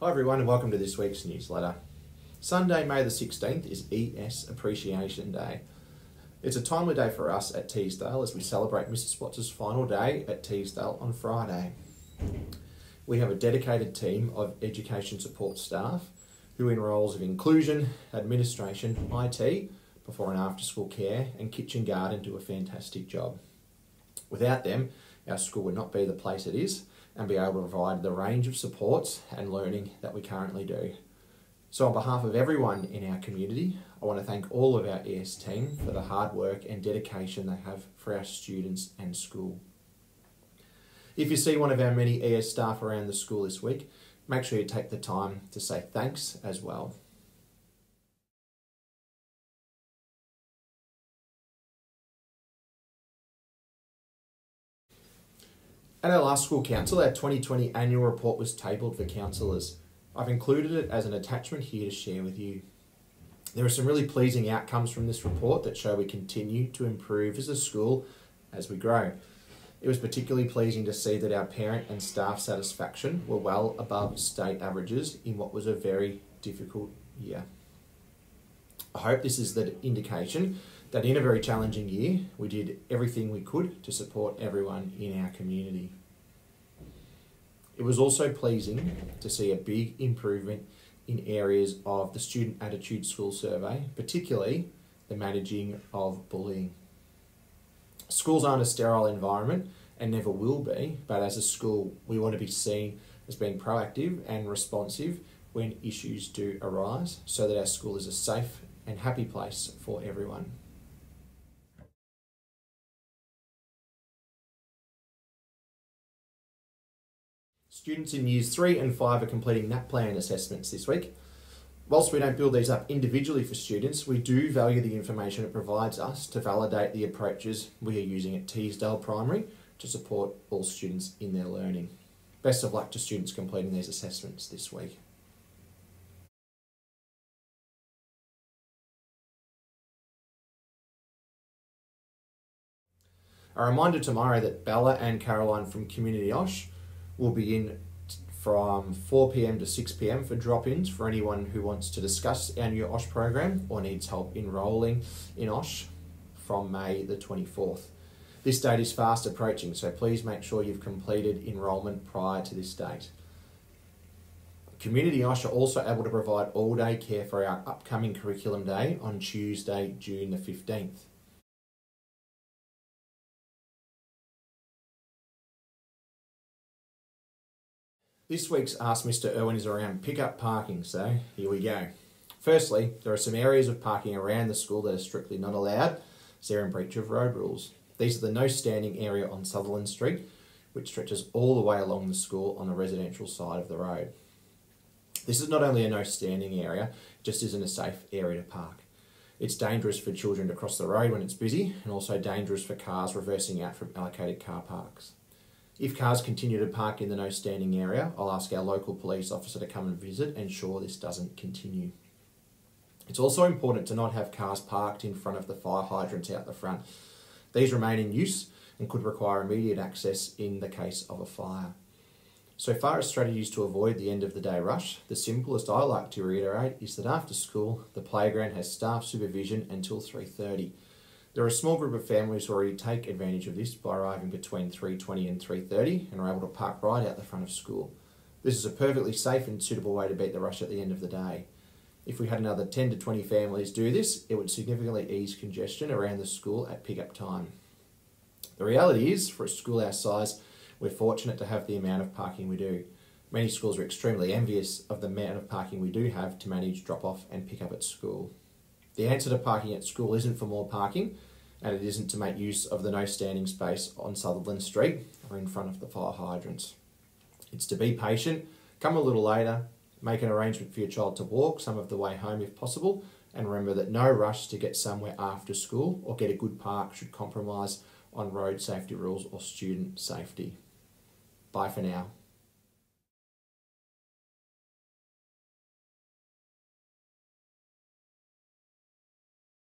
Hi everyone and welcome to this week's newsletter. Sunday, May the 16th is ES Appreciation Day. It's a timely day for us at Teesdale as we celebrate Mr Spots' final day at Teesdale on Friday. We have a dedicated team of education support staff who in roles of inclusion, administration, IT, before and after school care and kitchen garden do a fantastic job. Without them, our school would not be the place it is and be able to provide the range of supports and learning that we currently do. So on behalf of everyone in our community, I want to thank all of our ES team for the hard work and dedication they have for our students and school. If you see one of our many ES staff around the school this week, make sure you take the time to say thanks as well. At our last school council, our 2020 annual report was tabled for councillors. I've included it as an attachment here to share with you. There are some really pleasing outcomes from this report that show we continue to improve as a school as we grow. It was particularly pleasing to see that our parent and staff satisfaction were well above state averages in what was a very difficult year. I hope this is the indication that in a very challenging year, we did everything we could to support everyone in our community. It was also pleasing to see a big improvement in areas of the Student Attitude School Survey, particularly the managing of bullying. Schools aren't a sterile environment and never will be, but as a school, we want to be seen as being proactive and responsive when issues do arise so that our school is a safe and happy place for everyone. Students in Years 3 and 5 are completing NAPLAN assessments this week. Whilst we don't build these up individually for students, we do value the information it provides us to validate the approaches we are using at Teesdale Primary to support all students in their learning. Best of luck to students completing these assessments this week. A reminder tomorrow that Bella and Caroline from Community OSH will be in from 4 p.m. to 6 p.m. for drop-ins for anyone who wants to discuss our new OSH program or needs help enrolling in OSH from May the 24th. This date is fast approaching, so please make sure you've completed enrolment prior to this date. Community OSH are also able to provide all-day care for our upcoming curriculum day on Tuesday, June the 15th. This week's Ask Mr Irwin is around pick-up parking, so here we go. Firstly, there are some areas of parking around the school that are strictly not allowed, so they're in breach of road rules. These are the no standing area on Sutherland Street, which stretches all the way along the school on the residential side of the road. This is not only a no standing area, it just isn't a safe area to park. It's dangerous for children to cross the road when it's busy, and also dangerous for cars reversing out from allocated car parks. If cars continue to park in the no standing area, I'll ask our local police officer to come and visit and ensure this doesn't continue. It's also important to not have cars parked in front of the fire hydrants out the front. These remain in use and could require immediate access in the case of a fire. So far as strategies to avoid the end of the day rush, the simplest I like to reiterate is that after school, the playground has staff supervision until 3:30. There are a small group of families who already take advantage of this by arriving between 3:20 and 3:30 and are able to park right out the front of school. This is a perfectly safe and suitable way to beat the rush at the end of the day. If we had another 10 to 20 families do this, it would significantly ease congestion around the school at pick-up time. The reality is, for a school our size, we're fortunate to have the amount of parking we do. Many schools are extremely envious of the amount of parking we do have to manage drop-off and pick-up at school. The answer to parking at school isn't for more parking, and it isn't to make use of the no standing space on Sutherland Street or in front of the fire hydrants. It's to be patient, come a little later, make an arrangement for your child to walk some of the way home if possible, and remember that no rush to get somewhere after school or get a good park should compromise on road safety rules or student safety. Bye for now.